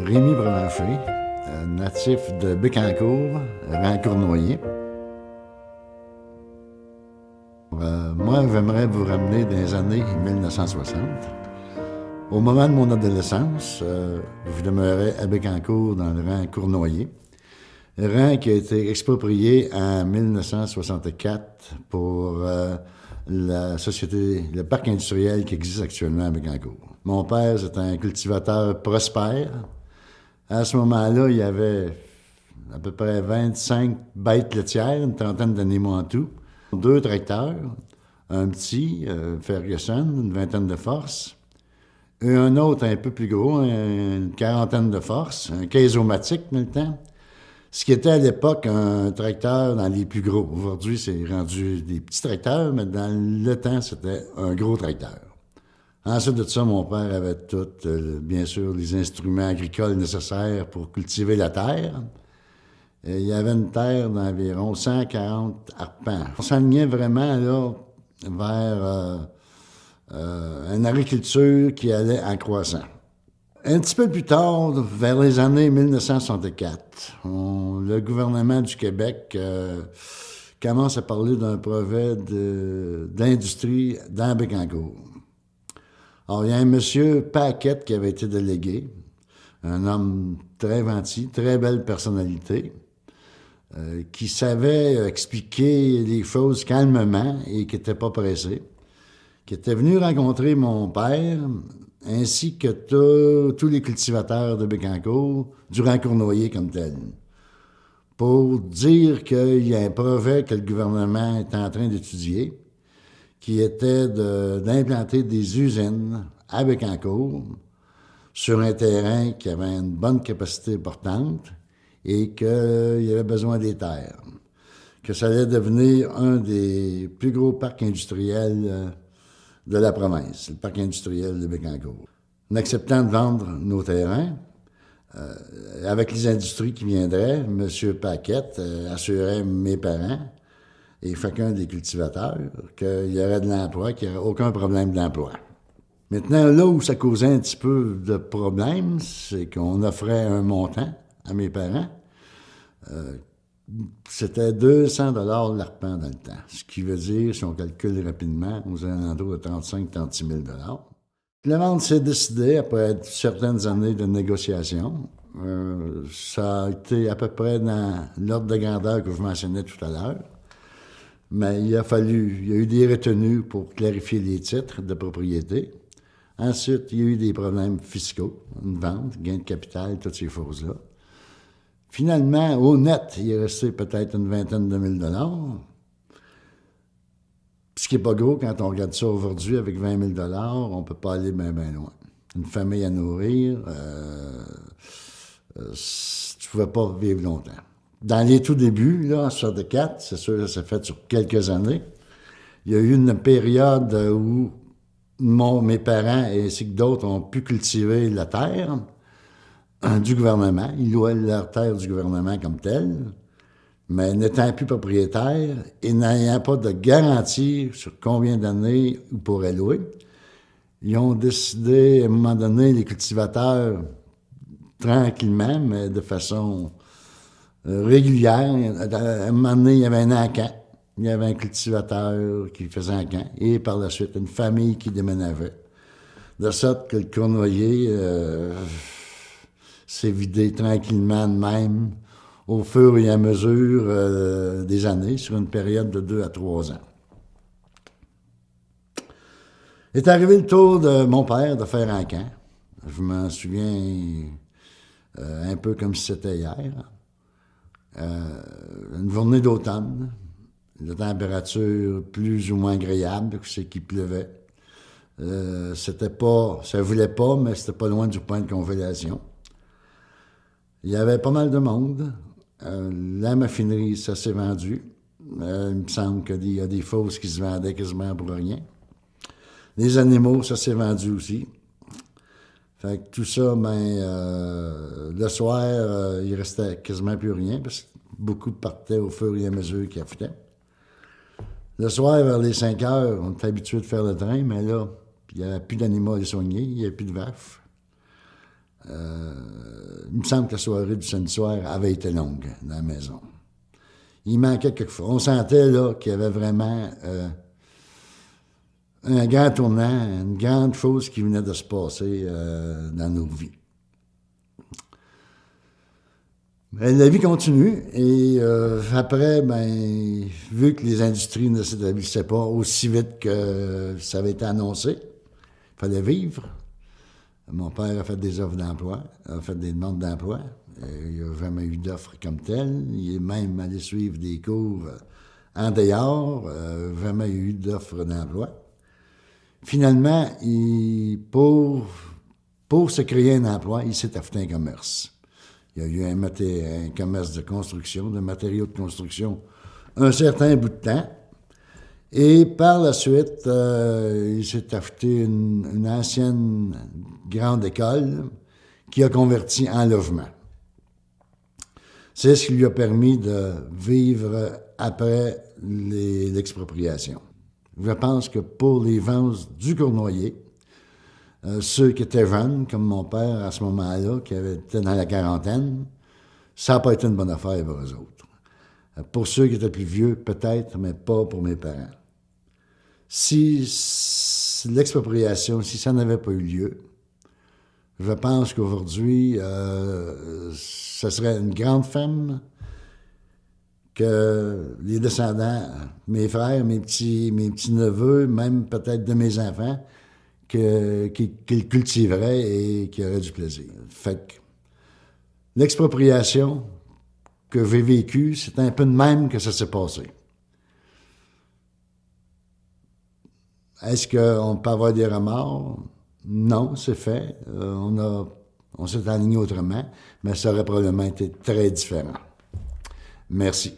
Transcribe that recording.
Rémi Branché, natif de Bécancour, rang Cournoyer. Moi, j'aimerais vous ramener dans les années 1960. Au moment de mon adolescence, je demeurais à Bécancour dans le rang Cournoyer. Rang qui a été exproprié en 1964 pour la société, le parc industriel qui existe actuellement à Bécancour. Mon père, c'était un cultivateur prospère. À ce moment-là, il y avait à peu près 25 bêtes laitières, une trentaine d'animaux en tout, 2 tracteurs, un petit Ferguson, une vingtaine de forces, et un autre un peu plus gros, une quarantaine de forces, un Kaizomatic dans le temps, ce qui était à l'époque un tracteur dans les plus gros. Aujourd'hui, c'est rendu des petits tracteurs, mais dans le temps, c'était un gros tracteur. Ensuite de ça, mon père avait tout, bien sûr, les instruments agricoles nécessaires pour cultiver la terre. Et il y avait une terre d'environ 140 arpents. On s'alignait vraiment là vers une agriculture qui allait en croissant. Un petit peu plus tard, vers les années 1964, le gouvernement du Québec commence à parler d'un projet d'industrie dans Bécancour. Alors, il y a un monsieur Paquette qui avait été délégué, un homme très gentil, très belle personnalité, qui savait expliquer les choses calmement et qui n'était pas pressé, qui était venu rencontrer mon père, ainsi que tous les cultivateurs de Bécancour, du rang Cournoyer comme tel, pour dire qu'il y a un projet que le gouvernement est en train d'étudier, qui était d'implanter des usines à Bécancour sur un terrain qui avait une bonne capacité importante et qu'il y avait besoin des terres. Que ça allait devenir un des plus gros parcs industriels de la province, le parc industriel de Bécancour. En acceptant de vendre nos terrains, avec les industries qui viendraient, M. Paquette assurait mes parents et chacun des cultivateurs qu'il y aurait de l'emploi, qu'il n'y aurait aucun problème d'emploi. Maintenant, là où ça causait un petit peu de problème, c'est qu'on offrait un montant à mes parents. C'était 200 $ l'arpent dans le temps, ce qui veut dire, si on calcule rapidement, aux alentours de 35-36 000 $. La vente s'est décidée après certaines années de négociations. Ça a été à peu près dans l'ordre de grandeur que je mentionnais tout à l'heure. Mais il y a eu des retenues pour clarifier les titres de propriété. Ensuite, il y a eu des problèmes fiscaux, une vente, gain de capital, toutes ces choses-là. Finalement, au net, il est resté peut-être une vingtaine de mille $. Ce qui n'est pas gros quand on regarde ça aujourd'hui avec 20 000 $, on ne peut pas aller bien loin. Une famille à nourrir, tu ne pouvais pas vivre longtemps. Dans les tout débuts, là, en 64, c'est sûr que ça s'est fait sur quelques années, il y a eu une période où mes parents ainsi que d'autres ont pu cultiver la terre du gouvernement. Ils louaient leur terre du gouvernement comme telle, mais n'étant plus propriétaires et n'ayant pas de garantie sur combien d'années ils pourraient louer, ils ont décidé, à un moment donné, les cultivateurs, tranquillement, mais de façon régulière. À un moment donné, il y avait un encan. Il y avait un cultivateur qui faisait un camp. Et par la suite, une famille qui déménageait. De sorte que le Cournoyer s'est vidé tranquillement de même au fur et à mesure des années, sur une période de 2 à 3 ans. Est arrivé le tour de mon père de faire un camp. Je m'en souviens un peu comme si c'était hier. Une journée d'automne, la température plus ou moins agréable, c'est qu'il pleuvait. Ça voulait pas, mais c'était pas loin du point de congélation. Il y avait pas mal de monde. La machinerie, ça s'est vendu. Il me semble qu'il y a des fausses qui se vendaient quasiment pour rien. Les animaux, ça s'est vendu aussi. Fait que tout ça, le soir, il restait quasiment plus rien, parce que beaucoup partaient au fur et à mesure qu'ils affûtaient. Le soir, vers les 5 heures, on était habitué de faire le train, mais là, il n'y avait plus d'animaux à les soigner, il n'y avait plus de vaches. il me semble que la soirée du samedi soir avait été longue dans la maison. Il manquait quelquefois. On sentait là qu'il y avait vraiment un grand tournant, une grande chose qui venait de se passer dans nos vies. La vie continue et après, ben, vu que les industries ne s'établissaient pas aussi vite que ça avait été annoncé, il fallait vivre. Mon père a fait des offres d'emploi, a fait des demandes d'emploi. Il n'a jamais eu d'offres comme telle. Il est même allé suivre des cours en dehors, jamais eu d'offres d'emploi. Finalement, pour se créer un emploi, il s'est affecté un commerce. Il y a eu un commerce de construction, de matériaux de construction, un certain bout de temps. Et par la suite, il s'est acheté une ancienne grande école qui a converti en logement. C'est ce qui lui a permis de vivre après l'expropriation. Je pense que pour les ventes du Cournoyer, ceux qui étaient jeunes, comme mon père à ce moment-là, qui était dans la quarantaine, ça n'a pas été une bonne affaire pour eux autres. Pour ceux qui étaient plus vieux, peut-être, mais pas pour mes parents. Si l'expropriation, si ça n'avait pas eu lieu, je pense qu'aujourd'hui, ce serait une grande femme que les descendants, mes frères, mes petits-neveux, même peut-être de mes enfants, qu'ils cultiveraient et qui auraient du plaisir. Fait que l'expropriation que j'ai vécue, c'est un peu de même que ça s'est passé. Est-ce qu'on peut avoir des remords? Non, c'est fait. On s'est aligné autrement, mais ça aurait probablement été très différent. Merci.